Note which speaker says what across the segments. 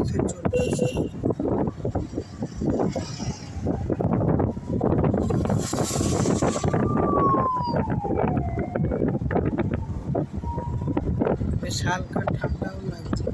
Speaker 1: পথে চলতেছে। বেশ হালকা ঠান্ডাও লাগছে।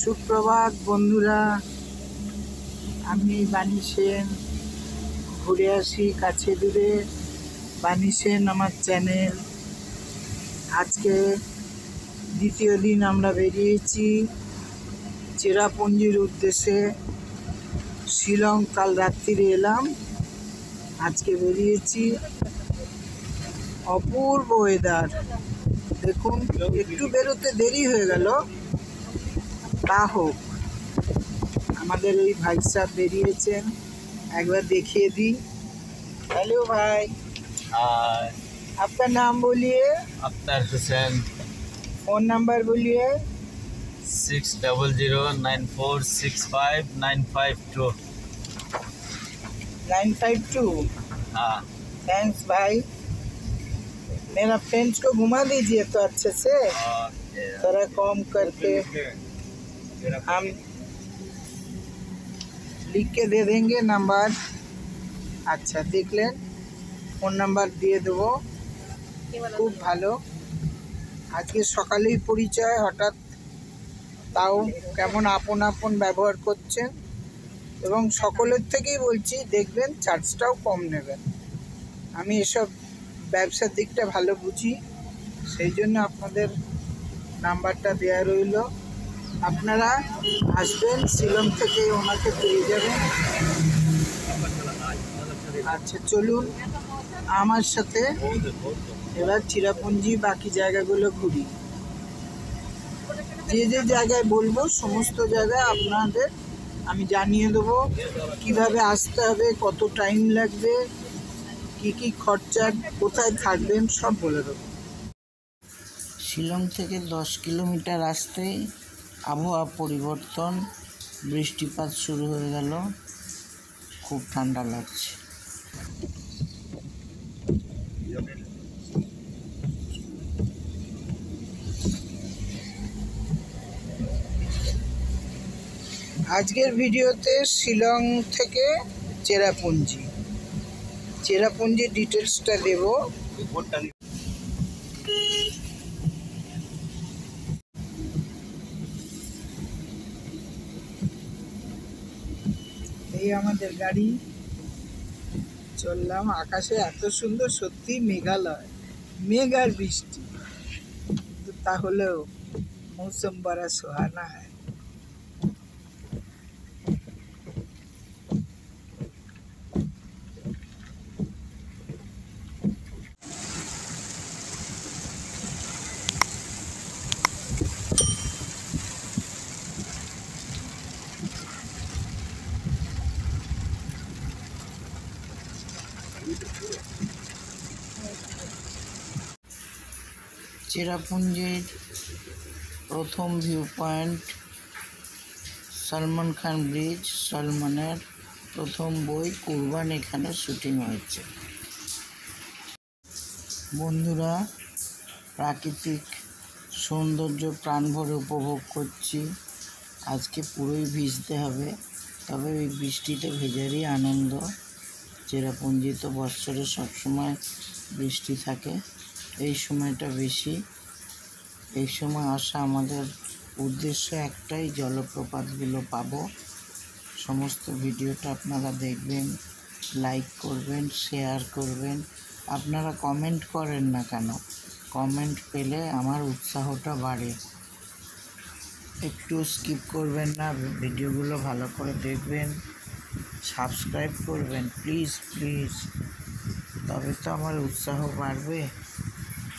Speaker 1: সুপ্রভাত বন্ধুরা, আমি বাণী সেন। ঘুরে আসি কাছে দূরে। বাণী সেন আমার চ্যানেল। আজকে দ্বিতীয় দিন আমরা বেরিয়েছি চেরাপুঞ্জির উদ্দেশ্যে। শিলং কাল রাত্রিরে এলাম, আজকে বেরিয়েছি। অপূর্ব ওয়েদার দেখুন। একটু বেরোতে দেরি হয়ে গেল, তা হোক। আমাদের এই ভাই সাহেব বেরিয়েছেন, একবার देখিয়ে दी। हेलो भाई, आपका नाम बोलिए।
Speaker 2: अख्तर हुसैन।
Speaker 1: फ़ोन नंबर बोलिए।
Speaker 2: 6009465952।
Speaker 1: 952।
Speaker 2: हाँ,
Speaker 1: थैंक्स भाई। मेरा फ्रेंड्स को घुमा दीजिए तो अच्छे से, थोड़ा कम करके हम लिख के दे देंगे नंबर। আচ্ছা, দেখলেন, ফোন নাম্বার দিয়ে দেবো। খুব ভালো। আজকে সকালেই পরিচয়, হঠাৎ তাও কেমন আপন আপন ব্যবহার করছেন। এবং সকলের থেকেই বলছি, দেখবেন চার্জটাও কম নেবেন। আমি এসব ব্যবসার দিকটা ভালো বুঝি, সেই জন্য আপনাদের নাম্বারটা দেওয়া রইল। আপনারা আসবেন, শিলং থেকে ওনাকে পেয়ে যাবেন। আচ্ছা, চলুন আমার সাথে এবার চিরাপুঞ্জি বাকি জায়গাগুলো ঘুরি। যে যে জায়গায় বলবো সমস্ত জায়গায় আপনাদের আমি জানিয়ে দেবো, কিভাবে আসতে হবে, কত টাইম লাগবে, কি কি খরচা, কোথায় থাকবেন, সব বলে দেবো। শিলং থেকে 10 কিলোমিটার আসতেই আবহাওয়া পরিবর্তন, বৃষ্টিপাত শুরু হয়ে গেল। খুব ঠান্ডা লাগছে। আজকের ভিডিওতে শিলং থেকে চেরাপুঞ্জি ডিটেলসটা দেব। এই আমাদের গাড়ি, চললাম। আকাশে এত সুন্দর, সত্যি মেঘালয়, মেঘ আর বৃষ্টি, তাহলেও মৌসুম বড়া সোহানা হয়। চেরাপুঞ্জির প্রথম view point Salman Khan bridge. সলমনের প্রথম বই কুরবান এখানে শুটিং হয়েছে। বন্ধুরা, প্রাকৃতিক সৌন্দর্য প্রাণ ভরে উপভোগ করছি। আজকে পুরোই ভিজতে হবে, তবে এই বৃষ্টিতে ভেজারই আনন্দ। চেরাপুঞ্জি তো বৎসরে সবসময় বৃষ্টি থাকে, এই সময়টা বেশি। এই সময় আসা আমাদের উদ্দেশ্য একটাই, জলপ্রপাতগুলো পাবো। সমস্ত ভিডিওটা আপনারা দেখবেন, লাইক করবেন, শেয়ার করবেন। আপনারা কমেন্ট করেন না কেন? কমেন্ট পেলে আমার উৎসাহটা বাড়ে। একটু স্কিপ করবেন না, ভিডিওগুলো ভালো করে দেখবেন, সাবস্ক্রাইব করবেন প্লিজ প্লিজ, তবে তো আমার উৎসাহ বাড়বে।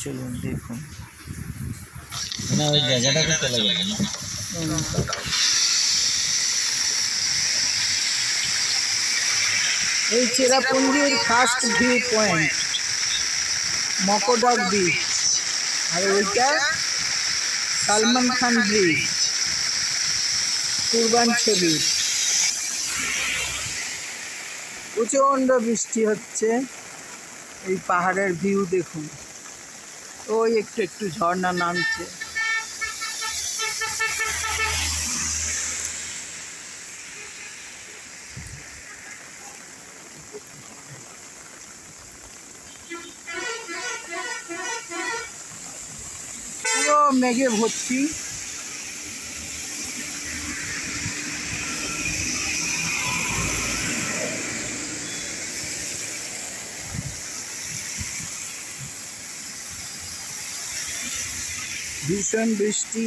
Speaker 1: চলুন দেখুন।
Speaker 2: না ওই জায়গাটাতে চলে যাবে না।
Speaker 1: এই চেরাপুঞ্জির ফার্স্ট ভিউ পয়েন্ট মকোডক বিচ, আর ওইটা সলমন খান ব্রিজ, কুরবান ছবি। প্রচণ্ড বৃষ্টি হচ্ছে, এই পাহাড়ের ভিউ দেখুন। ওই একটু একটু ঝর্ণা নামছে। পুরো মেঘে ভর্তি। ভীষণ বৃষ্টি।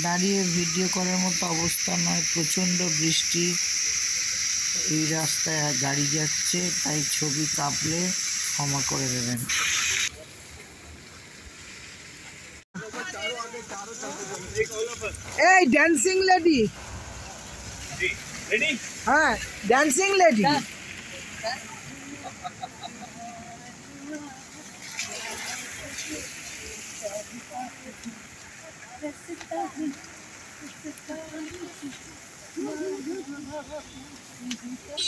Speaker 1: দাঁড়িয়ে ভিডিও করার মতো অবস্থা নয়, প্রচণ্ড বৃষ্টি। এই রাস্তায় গাড়ি যাচ্ছে, তাই ছবি কাঁপলে ক্ষমা করে দেবেন। এই ড্যান্সিং লেডি, হ্যাঁ ড্যান্সিং লেডি।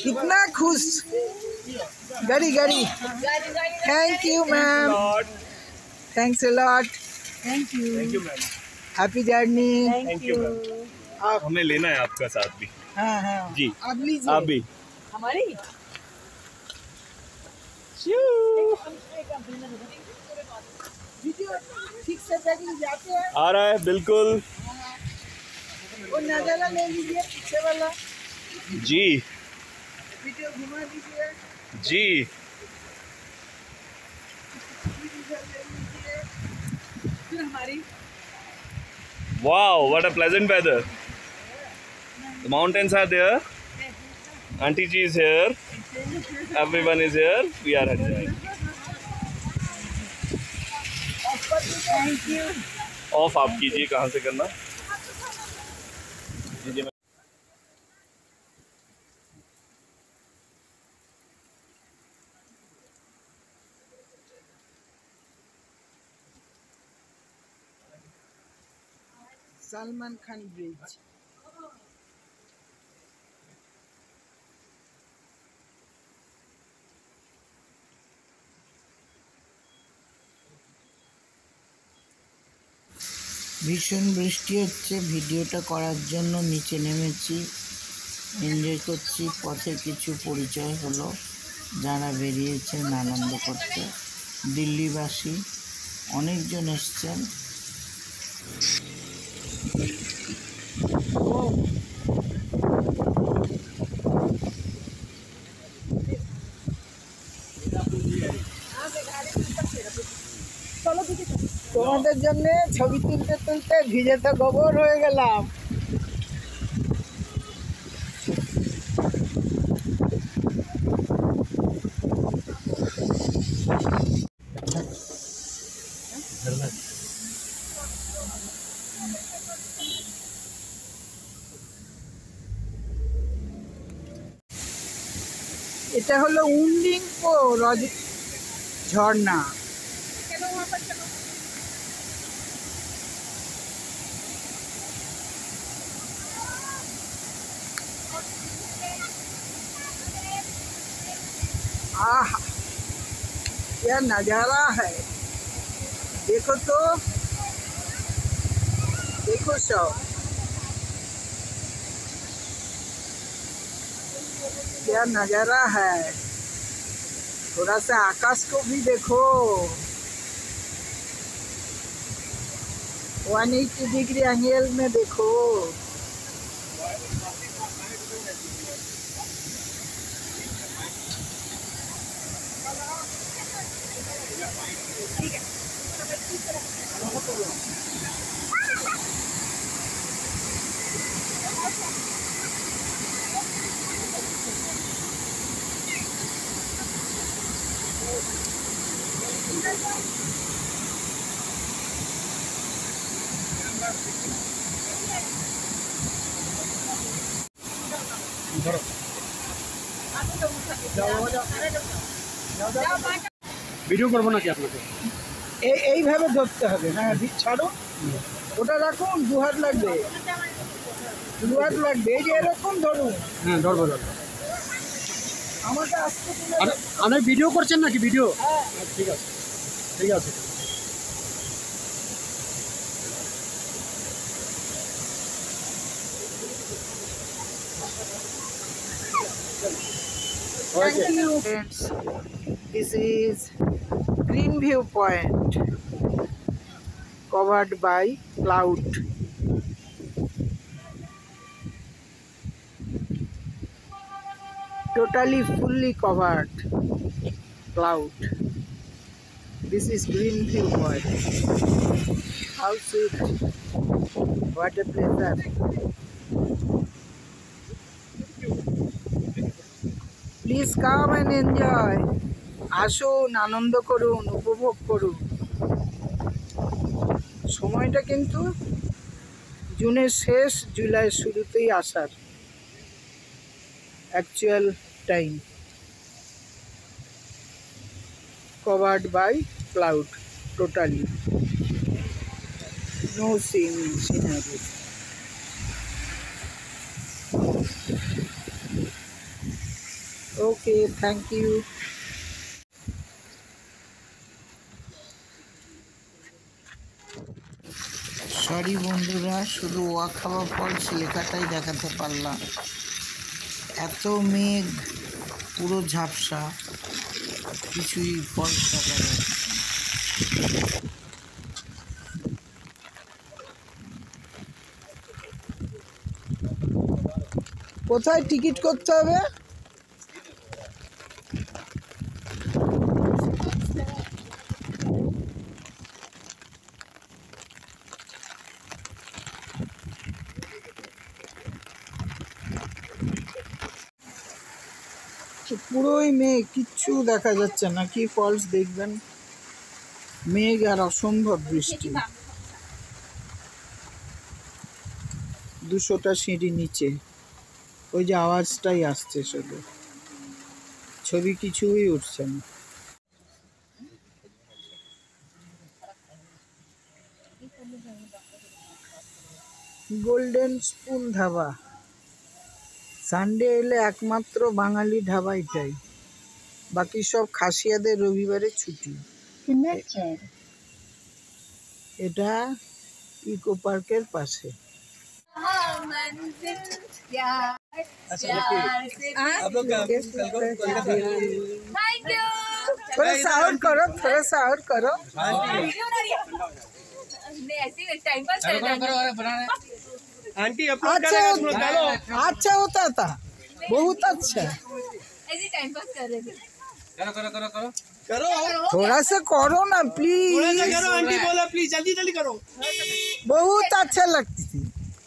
Speaker 1: कितना खुश। गाड़ी गाड़ी। Thank you ma'am, thanks a lot.
Speaker 3: Thank you
Speaker 2: ma'am.
Speaker 1: Happy journey.
Speaker 3: Thank you.
Speaker 1: आप
Speaker 2: हमें लेना है आपका साथ भी।
Speaker 1: हाँ हाँ
Speaker 2: जी।
Speaker 1: आप लीजिए।
Speaker 2: आप भी।
Speaker 3: हमारी
Speaker 1: वीडियो ठीक से बैठिए, जाते हैं
Speaker 2: आ रहा है बिल्कुल।
Speaker 1: वो नजारा ले लीजिए पीछे वाला,
Speaker 2: जी
Speaker 1: वीडियो घुमा दीजिए।
Speaker 2: जी।
Speaker 3: फिर हमारी
Speaker 2: Wow, what a pleasant weather. The mountains are there. Auntie Ji is here. Everyone is here. We are enjoying.
Speaker 3: Thank you.
Speaker 2: Of आप कीजिए, कहाँ से करना? कीजिए।
Speaker 1: सलमान खान ब्रिज। ভীষণ বৃষ্টি হচ্ছে, ভিডিওটা করার জন্য নিচে নেমেছি, এনজয় করছি। পথে কিছু পরিচয় হলো, যারা বেরিয়েছেন আনন্দ করতে। দিল্লিবাসী অনেকজন এসছেন। তোমাদের জন্য ছবি তুলতে তুলতে ভিজে তো গোবর হয়ে গেলাম। এটা হলো উনলিংপো ঝর্ণা। आह क्या नज़ारा है, देखो तो, देखो सब क्या नज़ारा है। थोड़ा सा आकाश को भी देखो, 180 डिग्री एंगल में देखो।
Speaker 4: ভিডিও করবো নাকি আপনাকে?
Speaker 1: এইভাবে ধরতে হবে। হ্যাঁ ছাড়ো, ওটা রাখুন, 2 হাত লাগবে, 2 হাত লাগবে। এই যে এরকম ধরুন।
Speaker 4: হ্যাঁ ধরবো ধরবো।
Speaker 1: আমাকে আসতে
Speaker 4: আপনি ভিডিও করছেন নাকি? ভিডিও? ঠিক আছে ঠিক আছে।
Speaker 1: Thank you. Friends, this is Green View Point, covered by cloud. Totally fully covered cloud. This is Green View Point. How sweet! What a pleasure! Please come and enjoy. আসুন, আনন্দ করুন, উপভোগ করুন। সময়টা কিন্তু জুনের শেষ, জুলাইয়ের শুরুতেই আসার actual time. Covered by cloud totally, no scenery. Okay, thank you. Sorry বন্ধুরা, শুধু ওয়াখাবা ফলস লেখাটাই দেখাতে পারলাম। এত মেঘ, পুরো ঝাপসা, কিছুই ফলস দেখা যায়। কোথায় টিকিট করতে হবে? পুরোই মেঘ, কিচ্ছু দেখা যাচ্ছে না। কি ফলস দেখবেন, মেঘ আর অসম্ভব বৃষ্টি। 200টা সিঁড়ি নিচে, ওই যে আওয়াজটাই আসছে শুধু, ছবি কিছুই উঠছে না। গোল্ডেন স্পুন ধাবা, সানডে এলে একমাত্র বাঙালি ধাবা এটাই, বাকি সব খাসিয়াদের রবিবারে ছুটি। এটা ইকো পার্কের পাশে। थोड़ा सा और करो, थोड़ा सा और करो।
Speaker 3: नहीं ऐसे टाइम पास
Speaker 4: आंटी अपलोड
Speaker 1: अच्छा
Speaker 4: करेगा तुम लोग डालो।
Speaker 1: अच्छा होता था, बहुत अच्छा।
Speaker 3: ऐसे टाइम पास कर रहे थे।
Speaker 4: करो
Speaker 1: थोड़ा सा करो ना
Speaker 4: थोड़ा सा
Speaker 1: प्लीज,
Speaker 4: करो, आंटी बोला प्लीज जल्दी जल्दी करो।
Speaker 1: बहुत अच्छा लगती थी,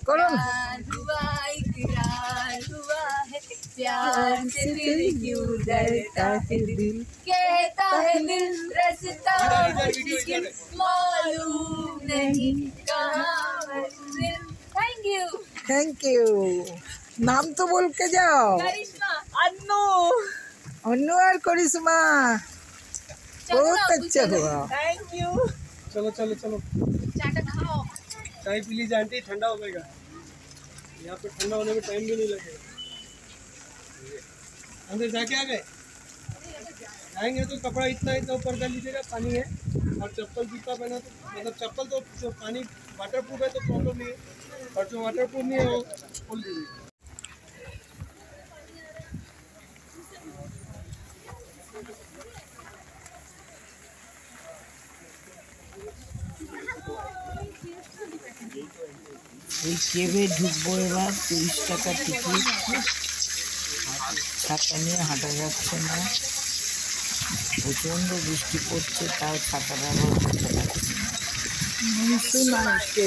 Speaker 1: करो ना।
Speaker 3: प्यार हुआ इकरार हुआ है, प्यार से फिर क्यों डरता है दिल, कहता है दिल रास्ता मुश्किल मालूम नहीं कहाँ मंजिल। Thank you
Speaker 1: thank you. नाम तो बोल के जाओ।
Speaker 3: करिश्मा अन्नू।
Speaker 1: अन्नू और करिश्मा, बहुत अच्छा हुआ।
Speaker 3: Thank you.
Speaker 4: चलो चलो चलो,
Speaker 3: चाटा खाओ।
Speaker 4: चाय पी लीजिए आंटी, ठंडा हो जाएगा। यहाँ पे ठंडा होने में टाइम भी नहीं लगेगा। अंदर जाके आ गए, आएंगे तो कपड़ा इतना इतना ऊपर कर लीजिएगा, पानी है। और चप्पल जूता पहना तो मतलब चप्पल तो जो पानी वाटर प्रूफ है तो प्रॉब्लम नहीं है, और जो वाटर प्रूफ नहीं है वो खोल दीजिए।
Speaker 1: এই কেবে ঢুকবো এবার, 30 টাকা টিকিট। ছাতা নিয়ে হাঁটা যাচ্ছে না, প্রচণ্ড বৃষ্টি পড়ছে, তাও ছাতা ব্যবহার করতে পারছি না। মনসুন আসছে।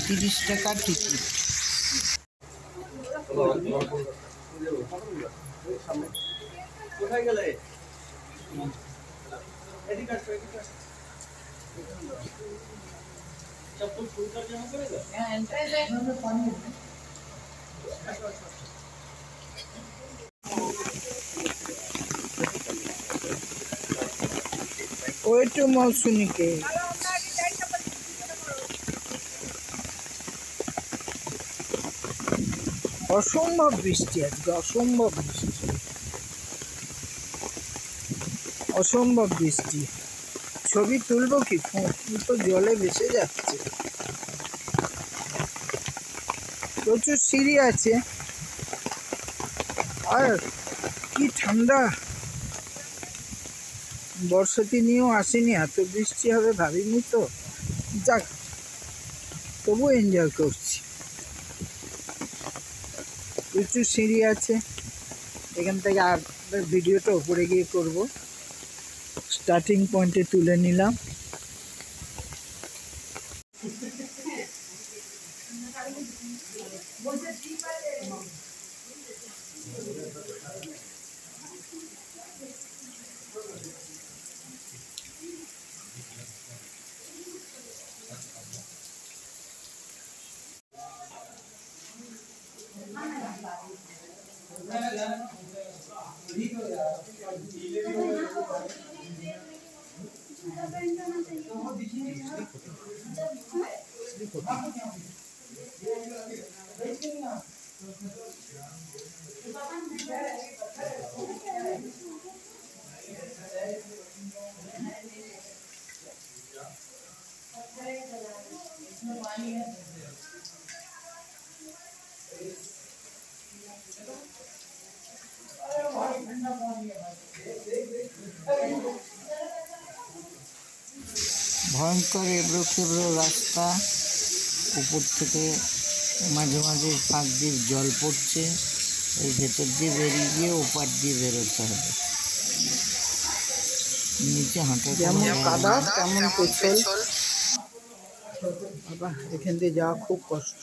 Speaker 1: 30 টাকা টিকিট।
Speaker 4: কোথায় গেলে? এদিকে আসো, এদিকে আসো। चप्पल खोल कर जमा करेगा।
Speaker 1: ওই তো মৌসুমীকে অসম্ভব বৃষ্টি, আজকে অসম্ভব বৃষ্টি, অসম্ভব বৃষ্টি। ছবি তুলবো কি, ফোন তো জলে ভেসে যাচ্ছে। প্রচুর সিঁড়ি আছে, আর কি ঠান্ডা। বর্ষাতি নিয়েও আসেনি, এত বৃষ্টি হবে ভাবিনি তো। যাক, তবু এনজয় করছি। প্রচুর সিঁড়ি আছে, এখান থেকে আর ভিডিওটা উপরে গিয়ে করব। স্টার্টিং পয়েন্টে তুলে নিলাম। ভয়ঙ্কর এবড়ো খেবড়ো রাস্তা, উপর থেকে মাঝে মাঝে ফাঁক দিয়ে জল পড়ছে, এই ভেতর দিয়ে বেরিয়ে গিয়ে ওপার দিয়ে বেরোতে হবে। নিচে হাঁটা যেমন কাদা তেমন পেছল, বাবা এখান দিয়ে যাওয়া খুব কষ্ট।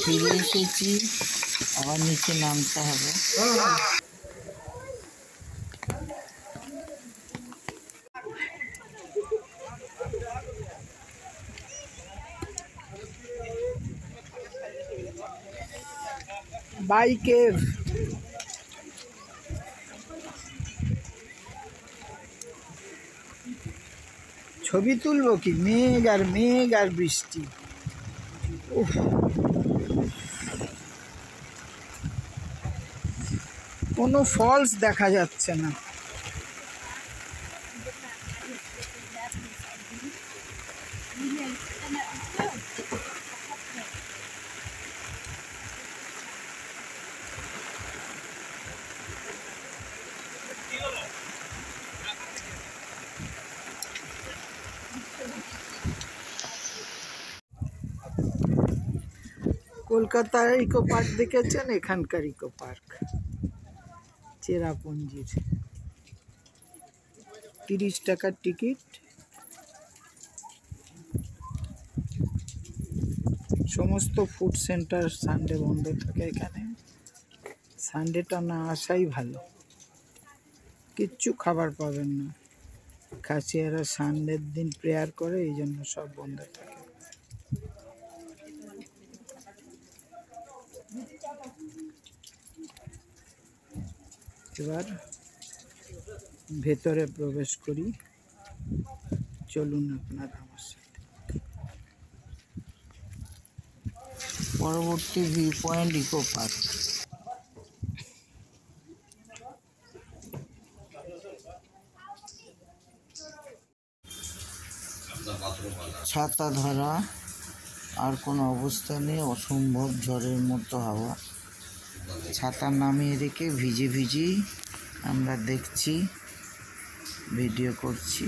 Speaker 1: ফিরে এসেছি, আবার নিচে নামতে হবে। বাই কেভ ছবি তুলবো কি, মেঘ আর মেঘ আর বৃষ্টি। উফ, কোনো ফলস দেখা যাচ্ছে না। কলকাতার ইকো পার্ক দেখেছেন? এখানকার ইকো পার্ক চেরাপুঞ্জির 30 টাকার টিকিট। সমস্ত ফুড সেন্টার সানডে বন্ধ থাকে এখানে। সানডেটা না আসাই ভালো, কিচ্ছু খাবার পাবেন না। খাসিয়ারা সানডের দিন প্রেয়ার করে, এই জন্য সব বন্ধ থাকে। এবার ভেতরে প্রবেশ করি, চলুন আপনারা আমার সাথে। পরবর্তী ভিউ পয়েন্ট ইকো পার্ক। ছাতা ধরা আর কোনো অবস্থা নেই, অসম্ভব ঝড়ের মতো হাওয়া। ছাতা নামিয়ে রেখে ভিজে ভিজেই আমরা দেখছি, ভিডিও করছি।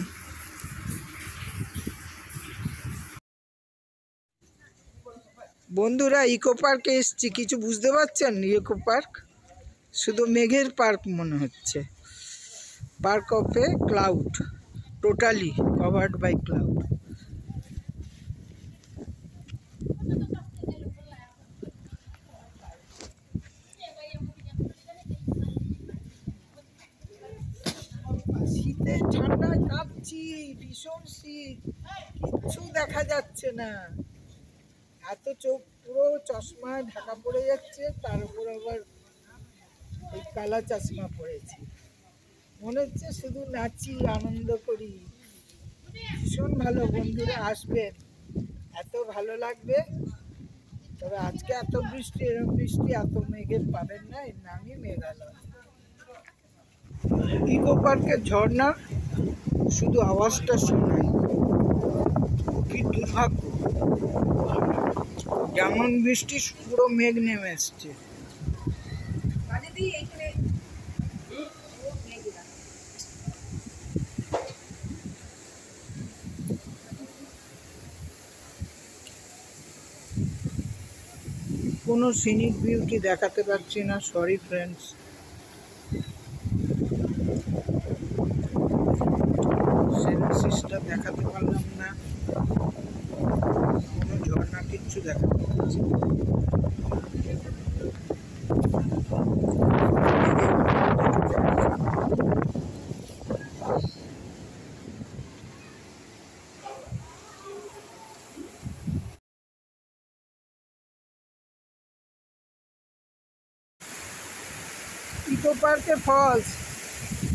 Speaker 1: বন্ধুরা, ইকো পার্কে এসছি, কিছু বুঝতে পারছেন? ইকো পার্ক শুধু মেঘের পার্ক মনে হচ্ছে। Park of a cloud, totally covered by cloud. শীতে ঠান্ডায় কাঁপছি, ভীষণ শীত, কিচ্ছু দেখা যাচ্ছে না। এত চোখ পুরো চশমায় ঢাকা পড়ে যাচ্ছে, তার উপর আবার এই কালা চশমা পড়েছি। মনে হচ্ছে শুধু নাচি, আনন্দ করি। ভীষণ ভালো, বন্ধুরা আসবেন, এত ভালো লাগবে। তবে আজকে এত বৃষ্টি, এরকম বৃষ্টি এত মেঘের পাবেন না, এর নামই মেঘালয়। ইকো পার্কের ঝর্ণা শুধু আওয়াজটা শোনায়, কি দুর্ভাগ্য। যেমন বৃষ্টি, পুরো মেঘ নেমে এসছে। কোনো সিনিক বিউটি দেখাতে পারছি না, সরি ফ্রেন্ডস। সিনেসিসটা দেখাতে পারলাম না, কোনো ঝর্ণা কিচ্ছু দেখাতে পারছি না। ইকো পার্কে ফলস,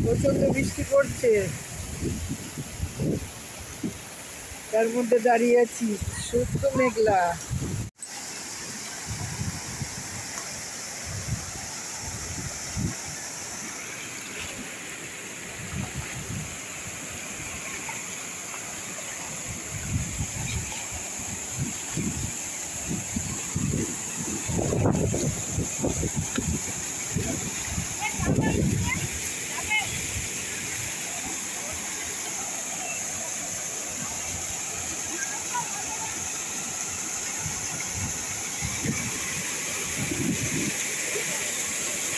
Speaker 1: প্রচন্ড বৃষ্টি পড়ছে, তার মধ্যে দাঁড়িয়ে আছি, শুষ্ক মেঘলা।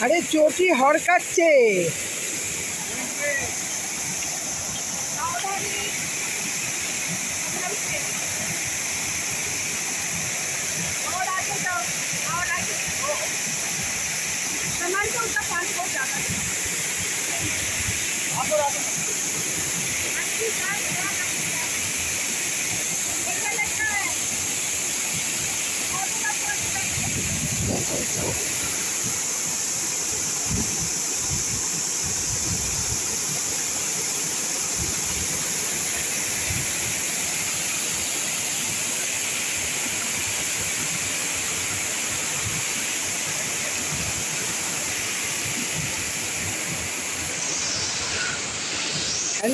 Speaker 1: আরে চটি হড়কাচ্ছে।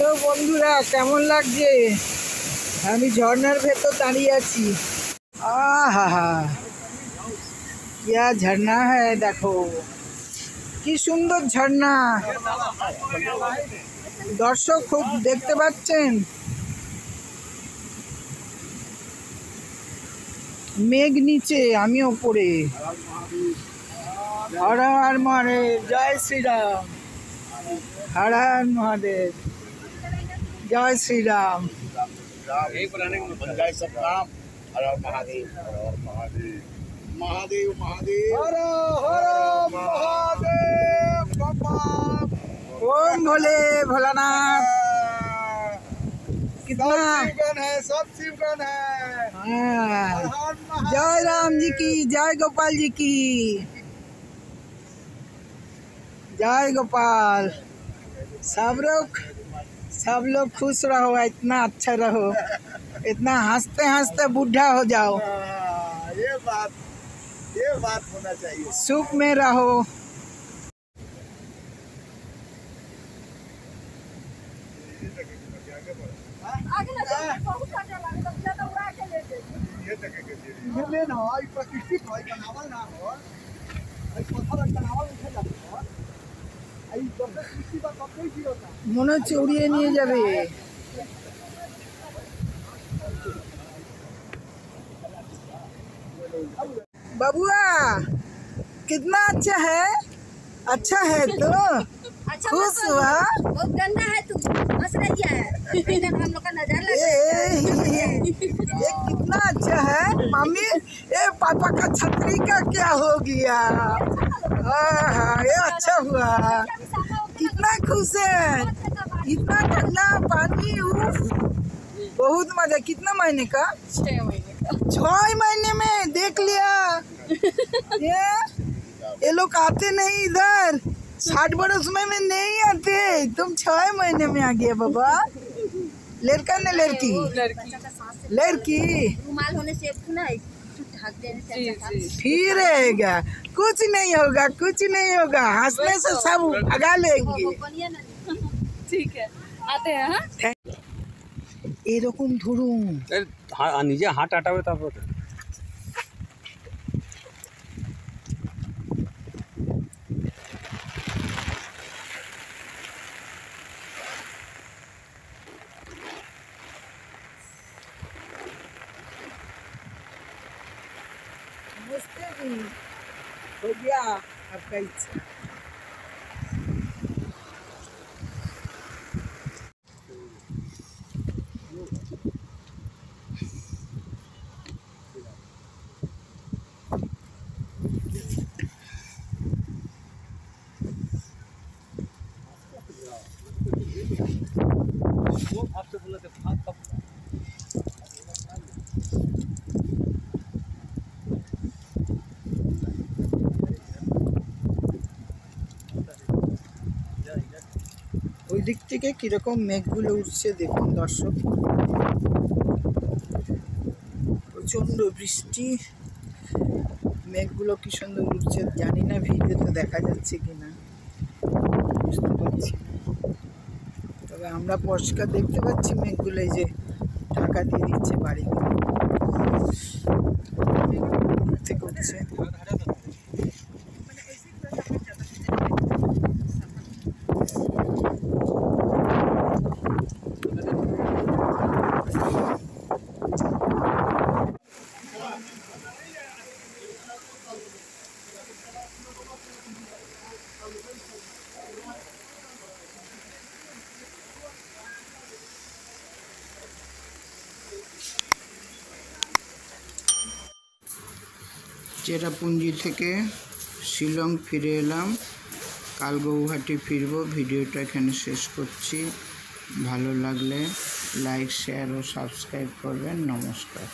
Speaker 1: হ্যালো বন্ধুরা, কেমন লাগছে? আমি ঝর্ণার ভেতর দাঁড়িয়ে আছি। আহা হা, क्या झरना है, देखो কি সুন্দর ঝর্ণা। দর্শক খুব দেখতে পাচ্ছেন, মেঘ নিচে, আমি ওপরে। হর হর মহাদেব, জয় শ্রীরাম। হর হর মহাদেব, জয় শ্রীরাম।
Speaker 5: जय सब राम। हर हर महादेव, हर हर महादेव, महादेव महादेव,
Speaker 1: हर हर महादेव बाबा। ओम भोले भोलानाथ। कितना
Speaker 4: शिवगण है, सब शिवगण है।
Speaker 1: हाँ।
Speaker 4: हर हर महादेव।
Speaker 1: जय राम जी की, जय गोपाल जी की, जय गोपाल। सब लोग खुश रहो, इतना अच्छा रहो, इतना हंसते हंसते बूढ़ा हो जाओ,
Speaker 5: हाँ, ये बात होना चाहिए।
Speaker 1: सुख में रहो।
Speaker 3: आगे ना जाओ, बहुत काटा लगे तो ज्यादा उड़ा के ले दे।
Speaker 4: ये लेना है, ये प्राकृतिक है, बनावल ना हो। ये पत्थर बनावल उठे जाते हो। ये जब से सृष्टि का कब नहीं होता।
Speaker 1: মনে হচ্ছে উড়িয়ে নিয়ে যাবে। बबुआ कितना अच्छा है तो
Speaker 3: अच्छा
Speaker 1: खुश
Speaker 3: मत बोलो।
Speaker 1: हुआ।
Speaker 3: बहुत गंदा है तू, हंस रही है। इधर हम लोग का नजर लग
Speaker 1: ये कितना अच्छा है मम्मी। ये पापा का छतरी का क्या हो गया? हाँ, ये अच्छा हुआ। कितना खुश है, इतना ठंडा पानी, उफ, बहुत मजा। कितना महीने का?
Speaker 3: 6 महीने का।
Speaker 1: 6 महीने में देख लिया। ये लोग आते नहीं इधर, 60 बरस में नहीं आते। तुम 6 महीने में आ गए बाबा। लड़का ने लड़की? लड़की।
Speaker 3: रुमाल होने से ना ढक देने से अच्छा था।
Speaker 1: फिर रहेगा, कुछ नहीं होगा, कुछ नहीं होगा। हंसने से सब भगा लेंगे।
Speaker 3: बनिए ना। ठीक है, आते हैं। हाँ,
Speaker 1: এরকম ধরুন।
Speaker 4: নিজে হাট আটাবে তারপর।
Speaker 1: नमस्ते जी, हो गया आपका इच्छा। ওই দিক থেকে কিরকম মেঘগুলো উঠছে দেখুন দর্শক। প্রচন্ড বৃষ্টি, মেঘগুলো কি সুন্দর উঠছে। জানি না ভিডিওতে দেখা যাচ্ছে কিনা, বুঝতে পারছি না। তবে আমরা পরিষ্কার দেখতে পাচ্ছি মেঘগুলো এই যে ঢাকা দিয়ে দিচ্ছে বাড়িগুলো থেকে উঠছে। চেরাপুঞ্জি থেকে শিলং ফিরে এলাম, কাল গৌহাটি ফিরবো। ভিডিওটা এখানে শেষ করছি। ভালো লাগলে লাইক, শেয়ার ও সাবস্ক্রাইব করবেন। নমস্কার।